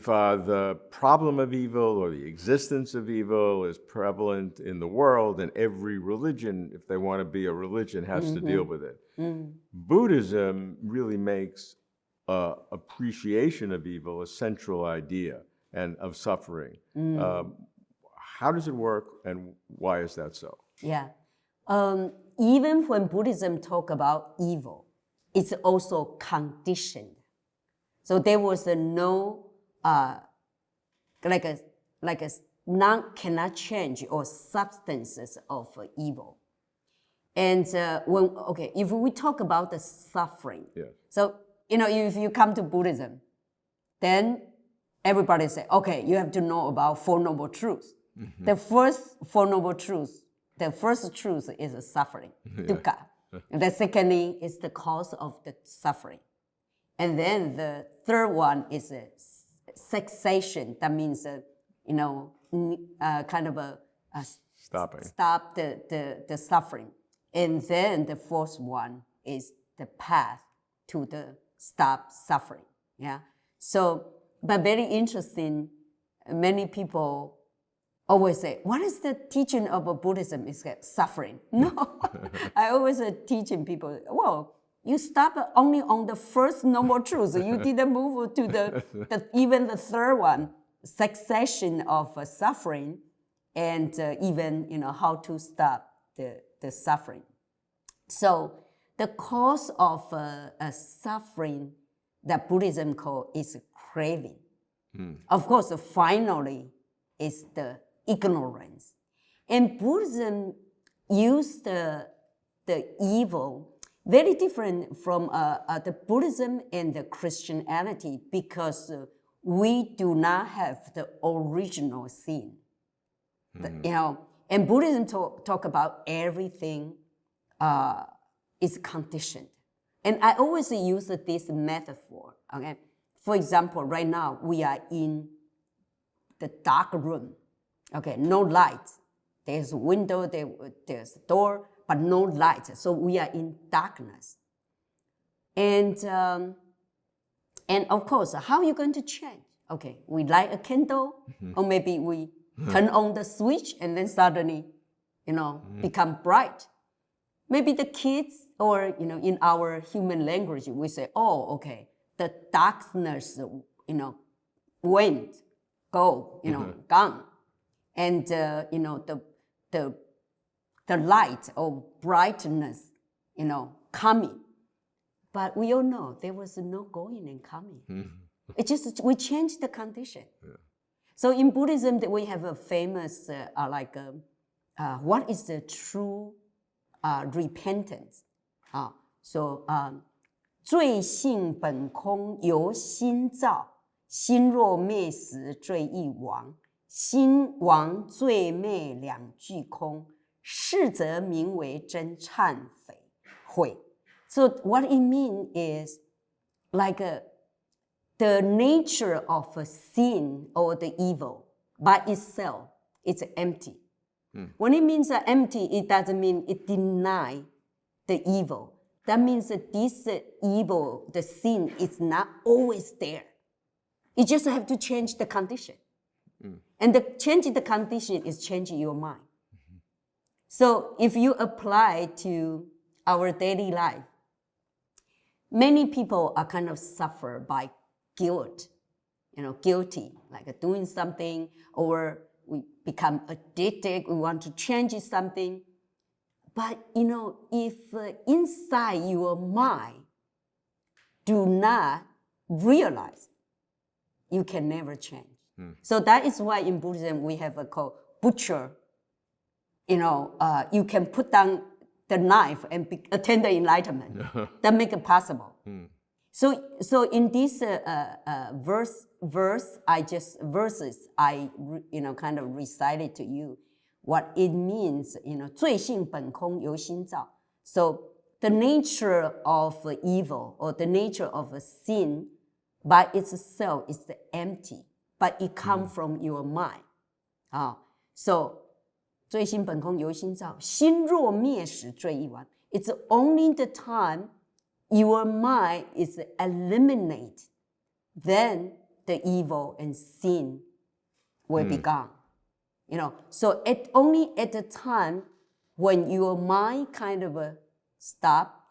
the problem of evil or the existence of evil is prevalent in the world, and every religion, if they want to be a religion, has to deal with it. Buddhism really makes appreciation of evil a central idea and of suffering. How does it work, and why is that so? Yeah. Even when Buddhism talk about evil, it's also conditioned. So there was no like a cannot change or substances of evil. And if we talk about the suffering, so if you come to Buddhism, then everybody say, okay, you have to know about Four Noble Truths. The first Four Noble Truths, the first truth is suffering, dukkha. And the secondly is the cause of the suffering. And then the third one is cessation. That means, kind of Stopping. Stop the suffering. And then the fourth one is the path to the stop suffering. Yeah. So, but very interesting, many people always say, what is the teaching of Buddhism? Is suffering. No, I always teaching people, well, you stop only on the first noble truth. You didn't move to even the third one, cessation of suffering, and even how to stop the suffering. So the cause of suffering that Buddhism calls is craving. Of course, finally, is the ignorance. And Buddhism used the evil very different from the Buddhism and the Christianity, because we do not have the original sin. And Buddhism talk about everything is conditioned. And I always use this metaphor. Okay, for example, right now we are in the dark room. Okay, no light. There's a window, there's a door, but no light. So we are in darkness. And of course, how are you going to change? Okay, we light a candle, or maybe we turn on the switch and then suddenly, become bright. Maybe the kids, or, in our human language, we say, oh, okay, the darkness, went, gone. And, the light or brightness, coming. But we all know there was no going and coming. It just, we changed the condition. So in Buddhism, we have a famous, what is the true repentance? So, 罪性本空由心造，心若灭时罪亦亡，心亡罪灭两俱空，是则名为真忏悔。So what it means is like the nature of a sin or the evil by itself is empty. When it means empty, it doesn't mean it denies the evil. That means that this evil, the sin, is not always there. You just have to change the condition. And changing the condition is changing your mind. So if you apply to our daily life, many people are kind of suffer by guilt, guilty, like doing something, or we become addicted, we want to change something. But, if inside your mind do not realize, you can never change. So that is why in Buddhism we have a called butcher. You can put down the knife and attain the enlightenment. That make it possible. So in this verses I kind of recited to you what it means. 罪性本空由心造. So the nature of evil or the nature of a sin by itself is empty, but it comes from your mind. So 罪性本空由心造，心若灭时罪亦亡. It's only the time your mind is eliminated, then the evil and sin will be gone. So only at the time when your mind kind of stop,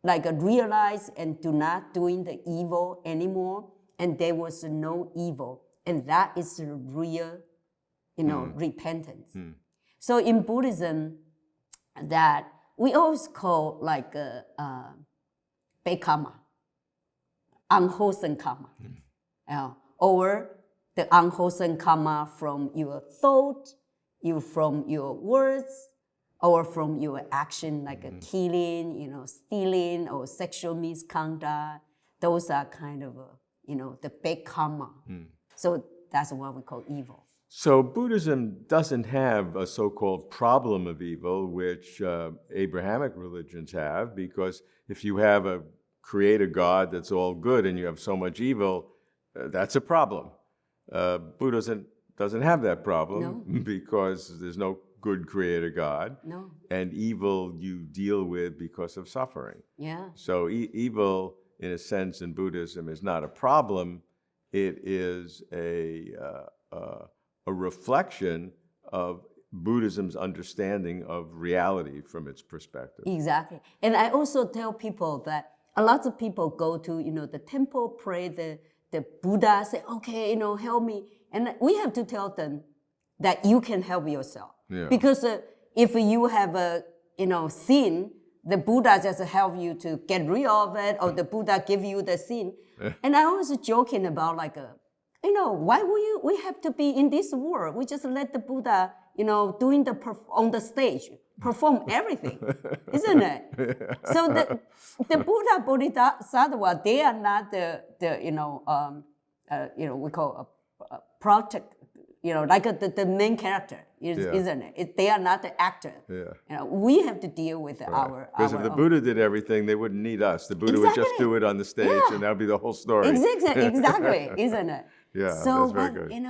like realize and do not doing the evil anymore, and there was no evil, and that is the real, repentance. So in Buddhism, that we always call like bad karma, unwholesome karma, or the unwholesome karma from your thought, from your words, or from your action, like a killing, stealing, or sexual misconduct. Those are kind of, the bad karma. So that's what we call evil. So Buddhism doesn't have a so-called problem of evil, which Abrahamic religions have, because if you have a creator God that's all good and you have so much evil, that's a problem. Buddhism doesn't have that problem because there's no good creator God. No. And evil you deal with because of suffering. Yeah. So evil, in a sense, in Buddhism is not a problem. It is a reflection of Buddhism's understanding of reality from its perspective. Exactly. And I also tell people that a lot of people go to, the temple, pray, the Buddha, say, okay, help me. And we have to tell them that you can help yourself. Yeah. Because if you have a, sin, the Buddha just help you to get rid of it, or the Buddha give you the sin. And I was joking about like, why we have to be in this world? We just let the Buddha, doing on the stage, perform everything, isn't it? So the Buddha, Bodhisattva, they are not we call a project, like the main character, isn't it? They are not the actor. Yeah. We have to deal with our. Because if the Buddha did everything, they wouldn't need us. The Buddha would just do it on the stage, and that would be the whole story. Exactly, isn't it? Yeah, so, that's very good.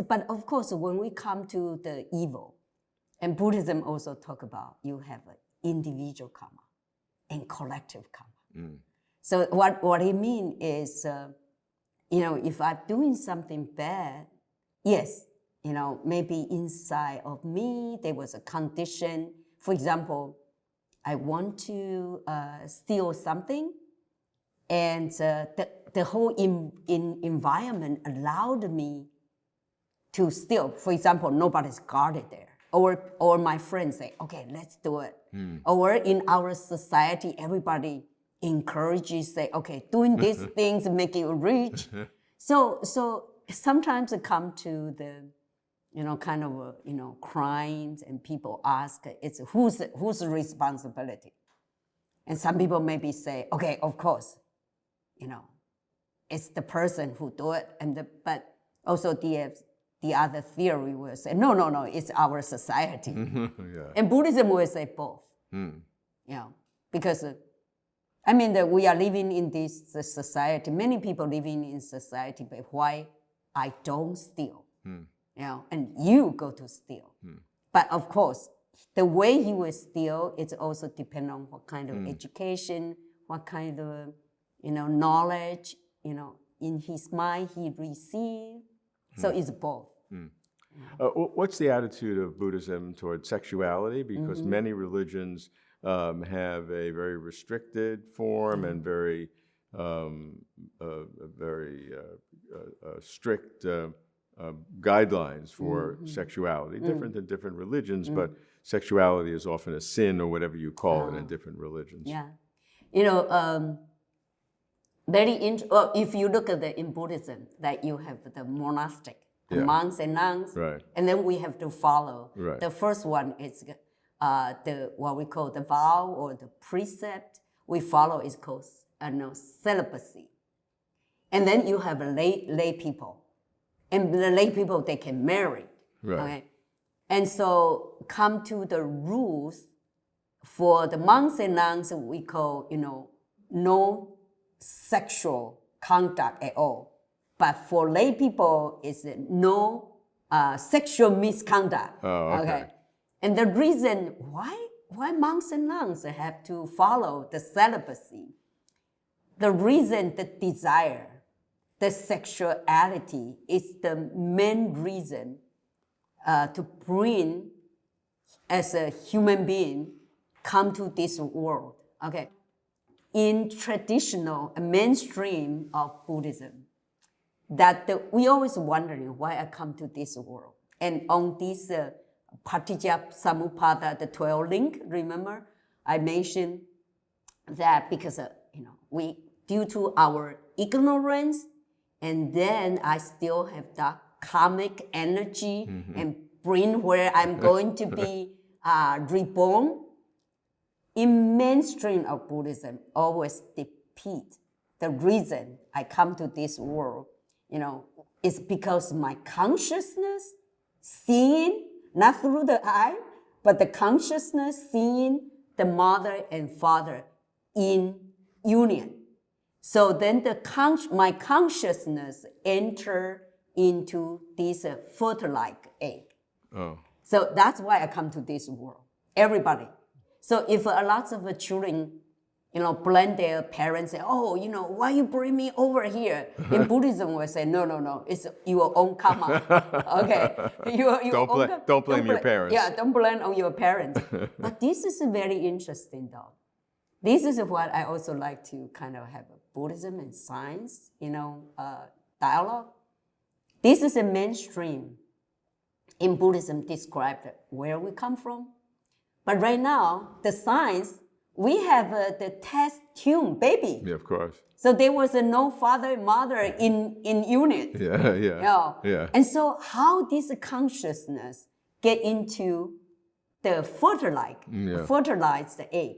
But of course, when we come to the evil, and Buddhism also talk about you have an individual karma and collective karma. So what it means is, if I'm doing something bad, yes, maybe inside of me there was a condition. For example, I want to steal something, and the whole environment allowed me to steal. For example, nobody's guarded there. Or my friends say, okay, let's do it. Or in our society, everybody encourages, say, okay, doing these things make you rich. So sometimes it come to the, kind of, crimes, and people ask, it's whose responsibility? And some people maybe say, okay, of course, it's the person who do it, but also the other theory will say, no, it's our society. Yeah. And Buddhism will say both. Because we are living in this society. Many people living in society, but why I don't steal? And you go to steal. But of course, the way he will steal, it's also depend on what kind of education, what kind of knowledge, in his mind he received. So it's both. What's the attitude of Buddhism toward sexuality? Because many religions have a very restricted form and very strict guidelines for sexuality, different in different religions, but sexuality is often a sin or whatever you call it in different religions. Yeah. If you look at in Buddhism, that you have the monastic, the monks and nuns, and then we have to follow. The first one is what we call the vow or the precept. We follow is called celibacy. And then you have lay people. And the lay people, they can marry. Okay? And so come to the rules for the monks and nuns, we call, no sexual contact at all. But for lay people, it's no sexual misconduct. Oh, okay. And the reason why monks and nuns have to follow the celibacy, the reason, the desire, the sexuality is the main reason to bring, as a human being, come to this world. Okay. In traditional mainstream of Buddhism, that we always wondering why I come to this world. And on this Patijja Samuppada, the 12 link, remember I mentioned that because we, due to our ignorance, and then I still have that karmic energy and brain where I'm going to be reborn. In mainstream of Buddhism, always repeat the reason I come to this world, is because my consciousness seeing, not through the eye, but the consciousness seeing the mother and father in union. So then my consciousness enter into this fertilized egg. Oh. So that's why I come to this world. Everybody. So if a lot of children, blame their parents, say, oh, why you bring me over here? In Buddhism, we say, no, it's your own karma. Okay, Don't blame your parents. Yeah, don't blame on your parents. But this is very interesting, though. This is what I also like to kind of have a Buddhism and science, dialogue. This is a mainstream in Buddhism described where we come from. But right now, the science, we have the test tube baby. Yeah, of course. So there was no father and mother in unit. Yeah. And so how this consciousness get into the fertilized egg.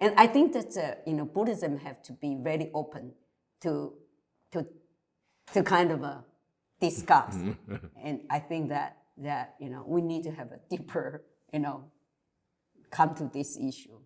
And I think that Buddhism have to be very open to kind of discuss. And I think that we need to have a deeper, come to this issue.